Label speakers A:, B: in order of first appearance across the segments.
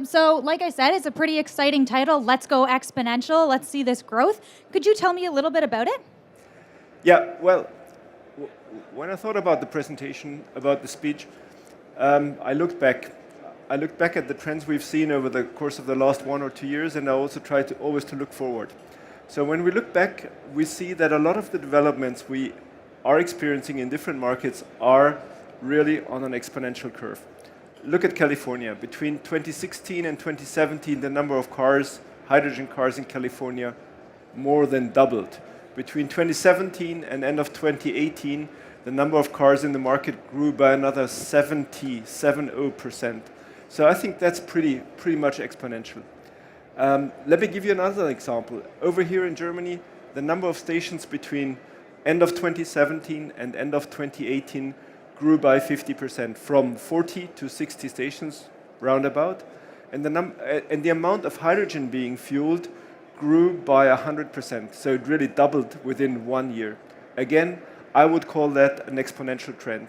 A: So, like I said, it's a pretty exciting title. Let's go exponential. Let's see this growth. Could you tell me a little bit about it?
B: Yeah, well, when I thought about the presentation, about the speech, I looked back. I looked back at the trends we've seen over the course of the last 1 or 2 years, and I also tried to always to look forward. So when we look back, we see that a lot of the developments we are experiencing in different markets are really on an exponential curve. Look at California. Between 2016 and 2017, the number of cars, hydrogen cars in California, more than doubled. Between 2017 and end of 2018, the number of cars in the market grew by another 70%. So I think that's pretty much exponential. Let me give you another example. Over here in Germany, the number of stations between end of 2017 and end of 2018 grew by 50%, from 40 to 60 stations, roundabout. And the amount of hydrogen being fueled grew by 100%. So it really doubled within 1 year. Again, I would call that an exponential trend.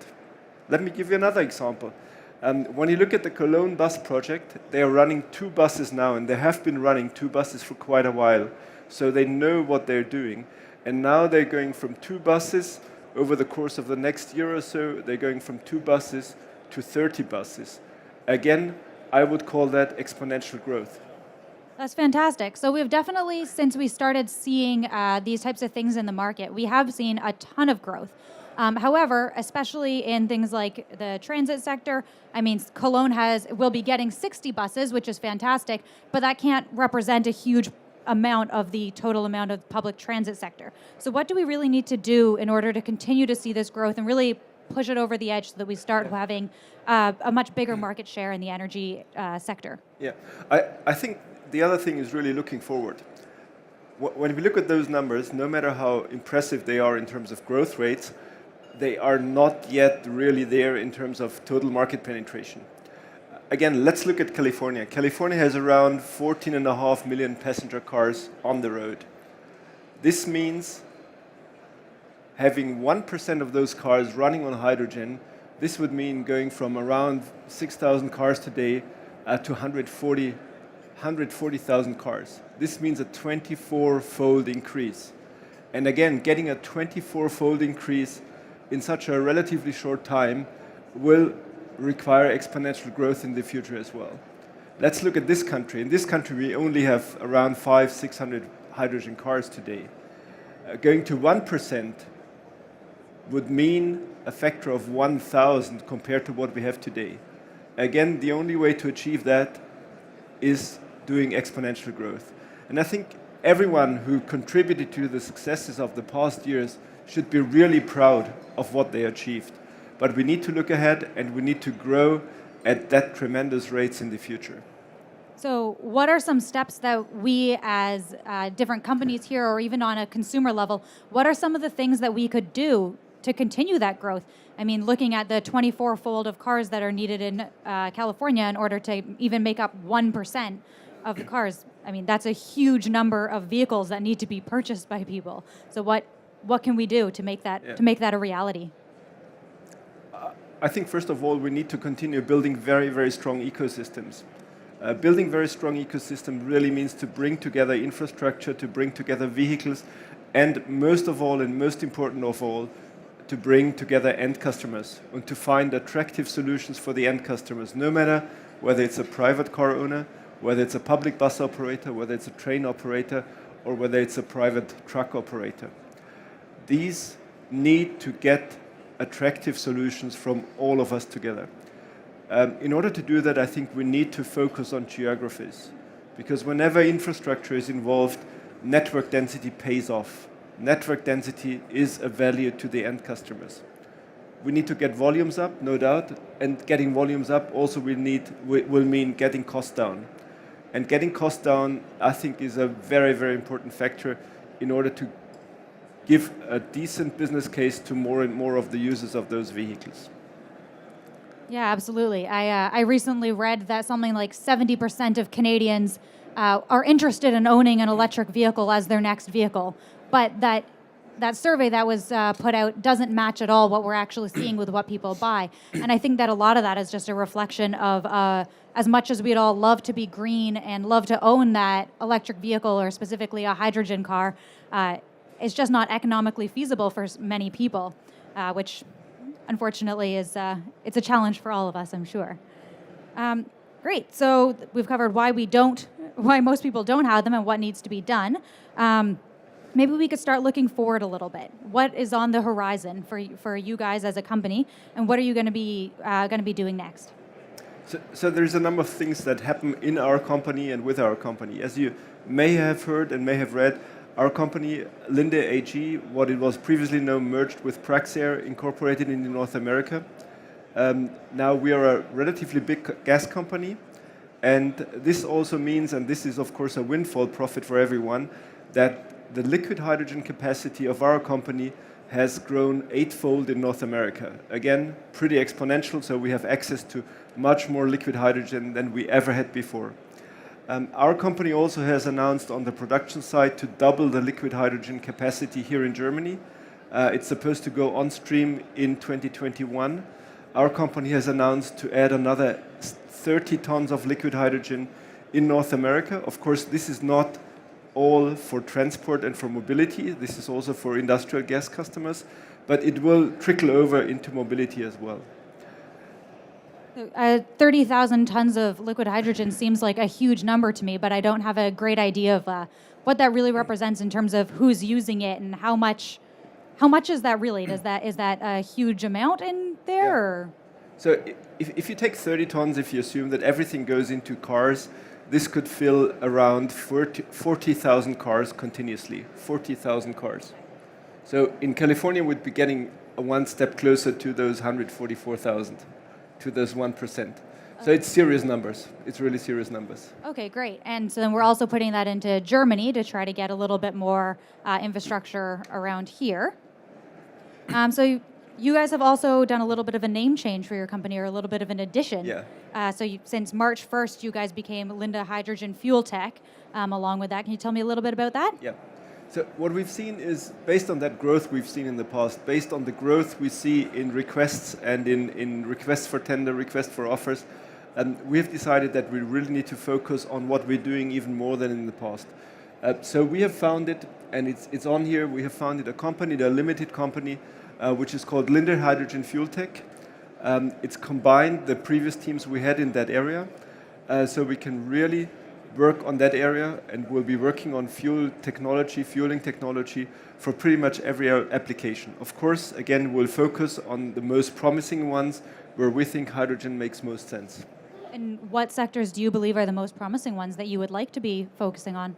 B: Let me give you another example. When you look at the Cologne bus project, they are running 2 buses now, and they have been running 2 buses for quite a while. So they know what they're doing. And now they're going from 2 buses over the course of the next year or so. They're going from 2 buses to 30 buses. Again, I would call that exponential growth.
A: That's fantastic. So we've definitely, since we started seeing these types of things in the market, we have seen a ton of growth. However, especially in things like the transit sector, I mean, Cologne will be getting 60 buses, which is fantastic, but that can't represent a huge amount of the total amount of public transit sector. So what do we really need to do in order to continue to see this growth and really push it over the edge so that we start having a much bigger market share in the energy sector?
B: Yeah, I think the other thing is really looking forward. When we look at those numbers, no matter how impressive they are in terms of growth rates, they are not yet really there in terms of total market penetration. Again, let's look at California. California has around 14.5 million passenger cars on the road. This means having 1% of those cars running on hydrogen. This would mean going from around 6,000 cars today to 140,000 cars. This means a 24-fold increase. And again, getting a 24-fold increase in such a relatively short time will require exponential growth in the future as well. Let's look at this country. In this country, we only have around 500-600 hydrogen cars today. Going to 1% would mean a factor of 1,000 compared to what we have today. Again, the only way to achieve that is doing exponential growth. And I think everyone who contributed to the successes of the past years should be really proud of what they achieved. But we need to look ahead, and we need to grow at that tremendous rates in the future.
A: So what are some steps that we as different companies here, or even on a consumer level, what are some of the things that we could do to continue that growth? I mean, looking at the 24-fold of cars that are needed in California in order to even make up 1% of the cars, I mean, that's a huge number of vehicles that need to be purchased by people. So what can we do to make that a reality?
B: I think, first of all, we need to continue building very, very strong ecosystems. Building very strong ecosystem really means to bring together infrastructure, to bring together vehicles, and most of all, and most important of all, to bring together end customers and to find attractive solutions for the end customers, no matter whether it's a private car owner, whether it's a public bus operator, whether it's a train operator, or whether it's a private truck operator. These need to get attractive solutions from all of us together. In order to do that, I think we need to focus on geographies, because whenever infrastructure is involved, network density pays off. Network density is a value to the end customers. We need to get volumes up, no doubt, and getting volumes up also will mean getting costs down. And getting costs down, I think, is a very, very important factor in order to give a decent business case to more and more of the users of those vehicles.
A: Yeah, absolutely. I recently read that something like 70% of Canadians are interested in owning an electric vehicle as their next vehicle, but that that survey that was put out doesn't match at all what we're actually seeing with what people buy. And I think that a lot of that is just a reflection of as much as we'd all love to be green and love to own that electric vehicle or specifically a hydrogen car, it's just not economically feasible for many people, which unfortunately is it's a challenge for all of us, I'm sure. Great. So we've covered why most people don't have them and what needs to be done. Maybe we could start looking forward a little bit. What is on the horizon for you guys as a company, and what are you going to be doing next?
B: So there's a number of things that happen in our company and with our company. As you may have heard and may have read, our company, Linde AG, what it was previously known, merged with Praxair, incorporated in North America. Now we are a relatively big gas company, and this also means, and this is of course a windfall profit for everyone, that the liquid hydrogen capacity of our company has grown eightfold in North America. Again, pretty exponential, so we have access to much more liquid hydrogen than we ever had before. Our company also has announced on the production side to double the liquid hydrogen capacity here in Germany. It's supposed to go on stream in 2021. Our company has announced to add another 30 tons of liquid hydrogen in North America. Of course, this is not all for transport and for mobility. This is also for industrial gas customers, but it will trickle over into mobility as well.
A: 30,000 tons of liquid hydrogen seems like a huge number to me, but I don't have a great idea of what that really represents in terms of who's using it and how much is that really? Is that a huge amount in there?
B: Yeah.
A: Or?
B: So if you take 30 tons, if you assume that everything goes into cars, this could fill around 40,000 cars continuously, 40,000 cars. So in California, we'd be getting one step closer to those 144,000, to those 1%. So it's serious numbers. It's really serious numbers.
A: Okay, great. And so then we're also putting that into Germany to try to get a little bit more infrastructure around here. So you guys have also done a little bit of a name change for your company, or a little bit of an addition.
B: Yeah.
A: Since March 1st, you guys became Linde Hydrogen FuelTech. Along with that, can you tell me a little bit about that?
B: Yeah. So what we've seen is, based on that growth we've seen in the past, based on the growth we see in requests and in requests for tender, requests for offers, we have decided that we really need to focus on what we're doing even more than in the past. So we have founded, and it's on here, we have founded a company, a limited company, which is called Linde Hydrogen FuelTech. It's combined the previous teams we had in that area, so we can really work on that area, and we'll be working on fueling technology for pretty much every application. Of course, again, we'll focus on the most promising ones where we think hydrogen makes most sense.
A: And what sectors do you believe are the most promising ones that you would like to be focusing on?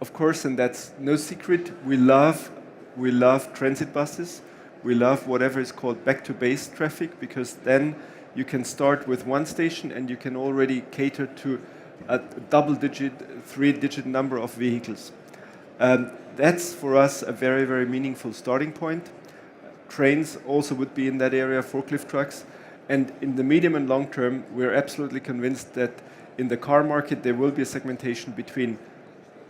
B: Of course, and that's no secret, we love transit buses. We love whatever is called back-to-base traffic, because then you can start with one station and you can already cater to a double-digit, three-digit number of vehicles. That's for us a very, very meaningful starting point. Trains also would be in that area, forklift trucks. And in the medium and long term, we're absolutely convinced that in the car market there will be a segmentation between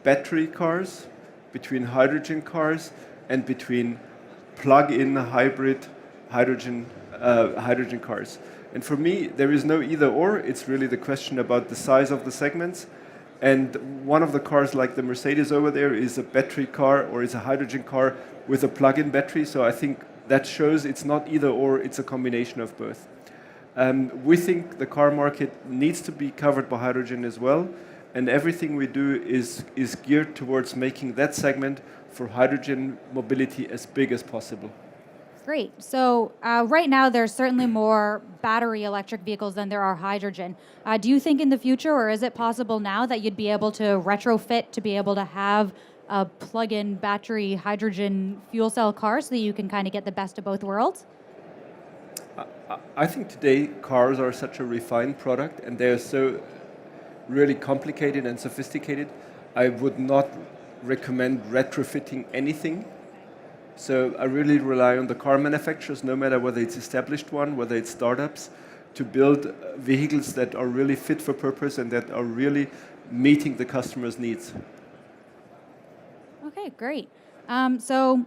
B: battery cars, between hydrogen cars, and between plug-in hybrid hydrogen cars. And for me, there is no either or. It's really the question about the size of the segments. And one of the cars, like the Mercedes over there, is a battery car or is a hydrogen car with a plug-in battery. So I think that shows it's not either or, it's a combination of both. We think the car market needs to be covered by hydrogen as well. And everything we do is geared towards making that segment for hydrogen mobility as big as possible.
A: Great. So right now, there's certainly more battery electric vehicles than there are hydrogen. Do you think in the future, or is it possible now that you'd be able to retrofit to be able to have a plug-in battery hydrogen fuel cell car so that you can kind of get the best of both worlds?
B: I think today cars are such a refined product and they're so really complicated and sophisticated. I would not recommend retrofitting anything. So I really rely on the car manufacturers, no matter whether it's established one, whether it's startups, to build vehicles that are really fit for purpose and that are really meeting the customer's needs.
A: Okay, great. So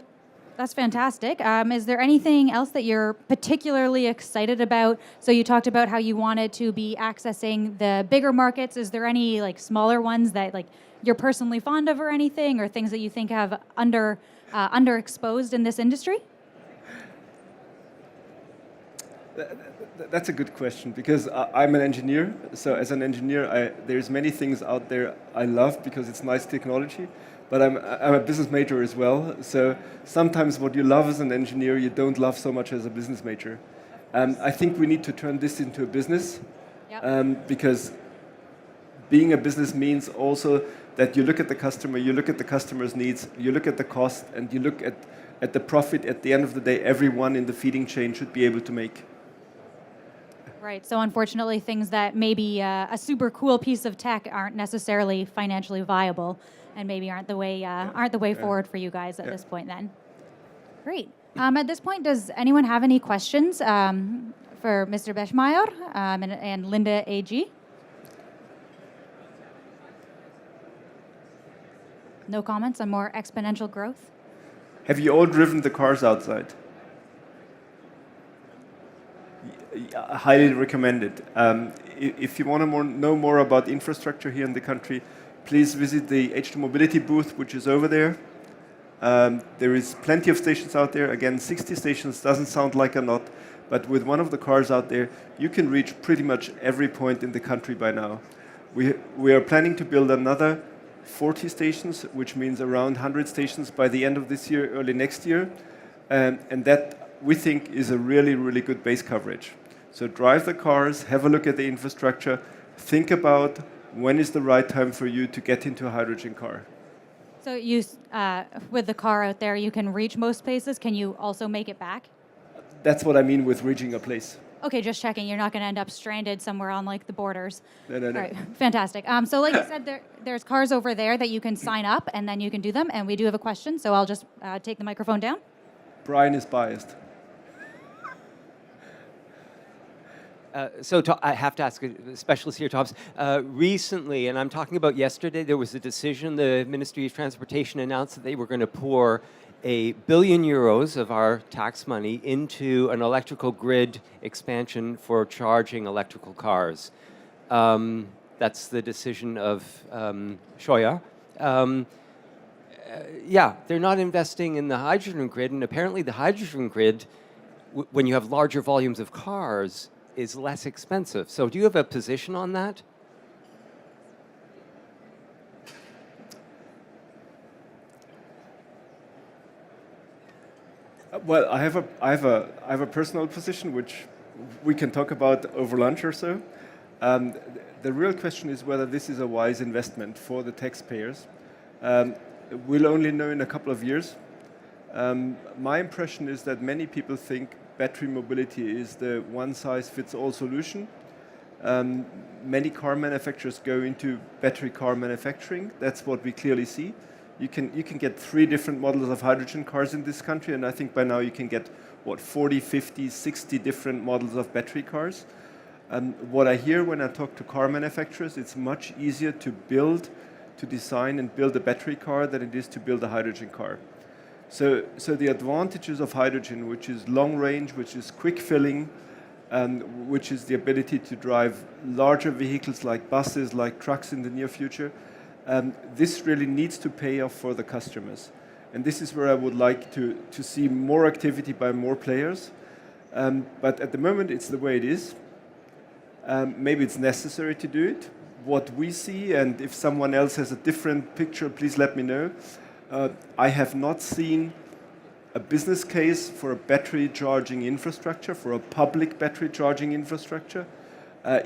A: That's fantastic. Is there anything else that you're particularly excited about? So you talked about how you wanted to be accessing the bigger markets. Is there any like smaller ones that like you're personally fond of or anything, or things that you think have underexposed in this industry?
B: That's a good question because I'm an engineer. So as an engineer, there's many things out there I love because it's nice technology. But I'm a business major as well. So sometimes what you love as an engineer, you don't love so much as a business major. I think we need to turn this into a business.
A: Yep.
B: Because being a business means also that you look at the customer, you look at the customer's needs, you look at the cost, and you look at the profit. At the end of the day, everyone in the feeding chain should be able to make.
A: Right. So unfortunately, things that may be a super cool piece of tech aren't necessarily financially viable, and maybe aren't the way forward for you guys at this point. Then, great. At this point, does anyone have any questions for Mr. Bachmeier and Linde AG? No comments on more exponential growth?
B: Have you all driven the cars outside? I highly recommend it. If you want to know more about infrastructure here in the country, please visit the H2 Mobility booth, which is over there. There is plenty of stations out there. Again, 60 stations doesn't sound like a lot, but with one of the cars out there, you can reach pretty much every point in the country by now. We are planning to build another 40 stations, which means around 100 stations by the end of this year, early next year. And that, we think, is a really, really good base coverage. So drive the cars, have a look at the infrastructure, think about when is the right time for you to get into a hydrogen car.
A: So you, with the car out there, you can reach most places. Can you also make it back?
B: That's what I mean with reaching a place.
A: Okay, just checking. You're not going to end up stranded somewhere on like the borders.
B: No.
A: All right, fantastic. So like you said, there's cars over there that you can sign up and then you can do them. And we do have a question, so I'll just take the microphone down.
B: Brian is biased.
C: I have to ask a specialist here, Tops. Recently, and I'm talking about yesterday, there was a decision. The Ministry of Transportation announced that they were going to pour €1 billion of our tax money into an electrical grid expansion for charging electrical cars. That's the decision of Scheuer. Yeah, they're not investing in the hydrogen grid, and apparently the hydrogen grid, when you have larger volumes of cars, is less expensive. So do you have a position on that?
B: Well, I have a personal position which we can talk about over lunch or so. The real question is whether this is a wise investment for the taxpayers. We'll only know in a couple of years. My impression is that many people think battery mobility is the one-size-fits-all solution. Many car manufacturers go into battery car manufacturing. That's what we clearly see. You can get 3 different models of hydrogen cars in this country, and I think by now you can get, 40, 50, 60 different models of battery cars. What I hear when I talk to car manufacturers, it's much easier to design and build a battery car than it is to build a hydrogen car. So the advantages of hydrogen, which is long range, which is quick filling, which is the ability to drive larger vehicles like buses, like trucks in the near future, this really needs to pay off for the customers. And this is where I would like to see more activity by more players. But at the moment, it's the way it is. Maybe it's necessary to do it. What we see, and if someone else has a different picture, please let me know. I have not seen a business case for a battery charging infrastructure, for a public battery charging infrastructure,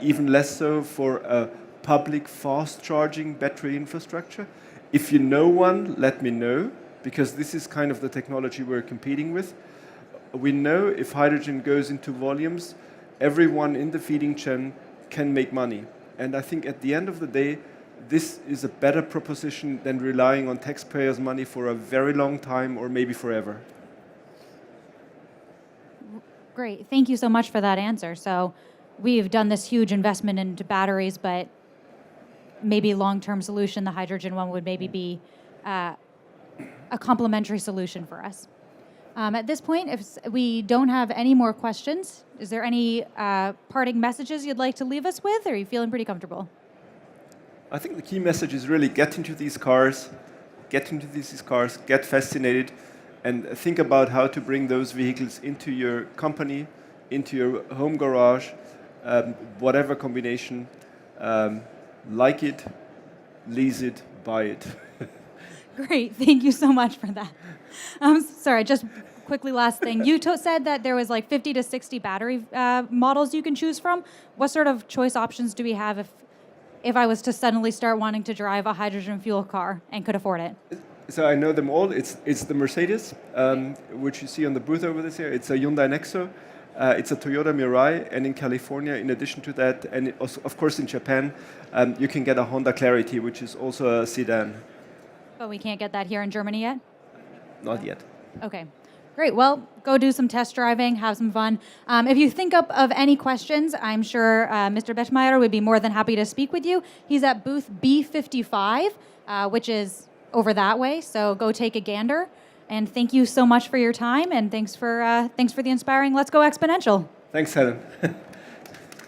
B: even less so for a public fast charging battery infrastructure. If you know one, let me know, because this is kind of the technology we're competing with. We know if hydrogen goes into volumes, everyone in the feeding chain can make money. And I think at the end of the day, this is a better proposition than relying on taxpayers' money for a very long time or maybe forever.
A: Great. Thank you so much for that answer. So we've done this huge investment into batteries, but maybe long-term solution, the hydrogen one would maybe be a complementary solution for us. At this point, if we don't have any more questions, is there any parting messages you'd like to leave us with, or are you feeling pretty comfortable?
B: I think the key message is really get into these cars, get fascinated, and think about how to bring those vehicles into your company, into your home garage, whatever combination. Like it, lease it, buy it.
A: Great, thank you so much for that. Sorry, just quickly last thing. You said that there was like 50 to 60 battery models you can choose from. What sort of choice options do we have if I was to suddenly start wanting to drive a hydrogen fuel car and could afford it?
B: So I know them all. It's the Mercedes, which you see on the booth over there. It's a Hyundai Nexo. It's a Toyota Mirai, and in California, in addition to that, and also, of course in Japan, you can get a Honda Clarity, which is also a sedan.
A: But we can't get that here in Germany yet?
B: Not yet.
A: Okay, great. Well, go do some test driving, have some fun. If you think of any questions, I'm sure Mr. Bachmeier would be more than happy to speak with you. He's at booth B55, which is over that way, so go take a gander. And thank you so much for your time, and thanks for the inspiring Let's Go Exponential.
B: Thanks, Helen.